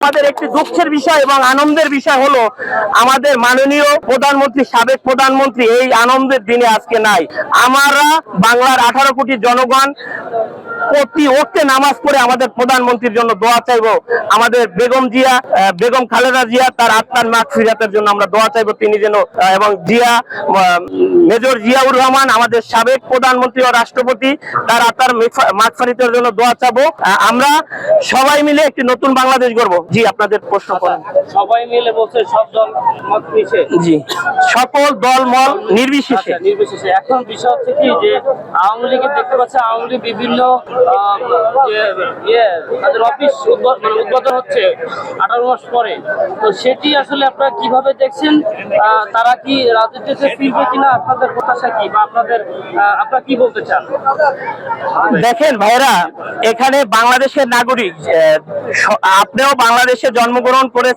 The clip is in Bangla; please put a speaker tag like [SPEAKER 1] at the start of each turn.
[SPEAKER 1] আমাদের একটি দুঃখের বিষয় এবং আনন্দের বিষয় হলো আমাদের মাননীয় প্রধানমন্ত্রী, সাবেক প্রধানমন্ত্রী এই আনন্দের দিনে আজকে নাই। আমরা বাংলার 18 কোটি জনগণ প্রতি ওয়াক্তে নামাজ পড়ে আমাদের প্রধানমন্ত্রীর জন্য দোয়া চাইবো। আমাদের বেগম খালেদা জিয়া তার আত্মার মাগফিরাতের জন্য আমরা দোয়া চাইবো, তিনি যেন এবং মেজর জিয়াউর রহমান আমাদের সাবেক প্রধানমন্ত্রী ও রাষ্ট্রপতি, তার আত্মার মাগফিরাতের জন্য দোয়া চাবো। আমরা সবাই মিলে একটি নতুন বাংলাদেশ গড়ব। জি, আপনাদের প্রশ্ন করেন।
[SPEAKER 2] সবাই মিলে বলছে সব দল মত নিছে।
[SPEAKER 1] জি, সকল দল মত নির্বিশেষে।
[SPEAKER 2] এখন বিষয় হচ্ছে কি যে আওয়ামী লীগের দেখতে পাচ্ছে, আওয়ামী লীগ বিভিন্ন তাদের অফিস উদ্বোধন হচ্ছে 18 মাস পরে। তো সেটি আসলে আপনারা কিভাবে দেখছেন? তারা কি রাজনীতিতে ফিরবে কিনা? আপনাদের প্রত্যাশা কি, বা আপনারা কি বলতে চান?
[SPEAKER 1] দেখেন ভাইরা, এখানে বাংলাদেশের নাগরিক, আপনিও বাংলাদেশে জন্মগ্রহণ করেছেন।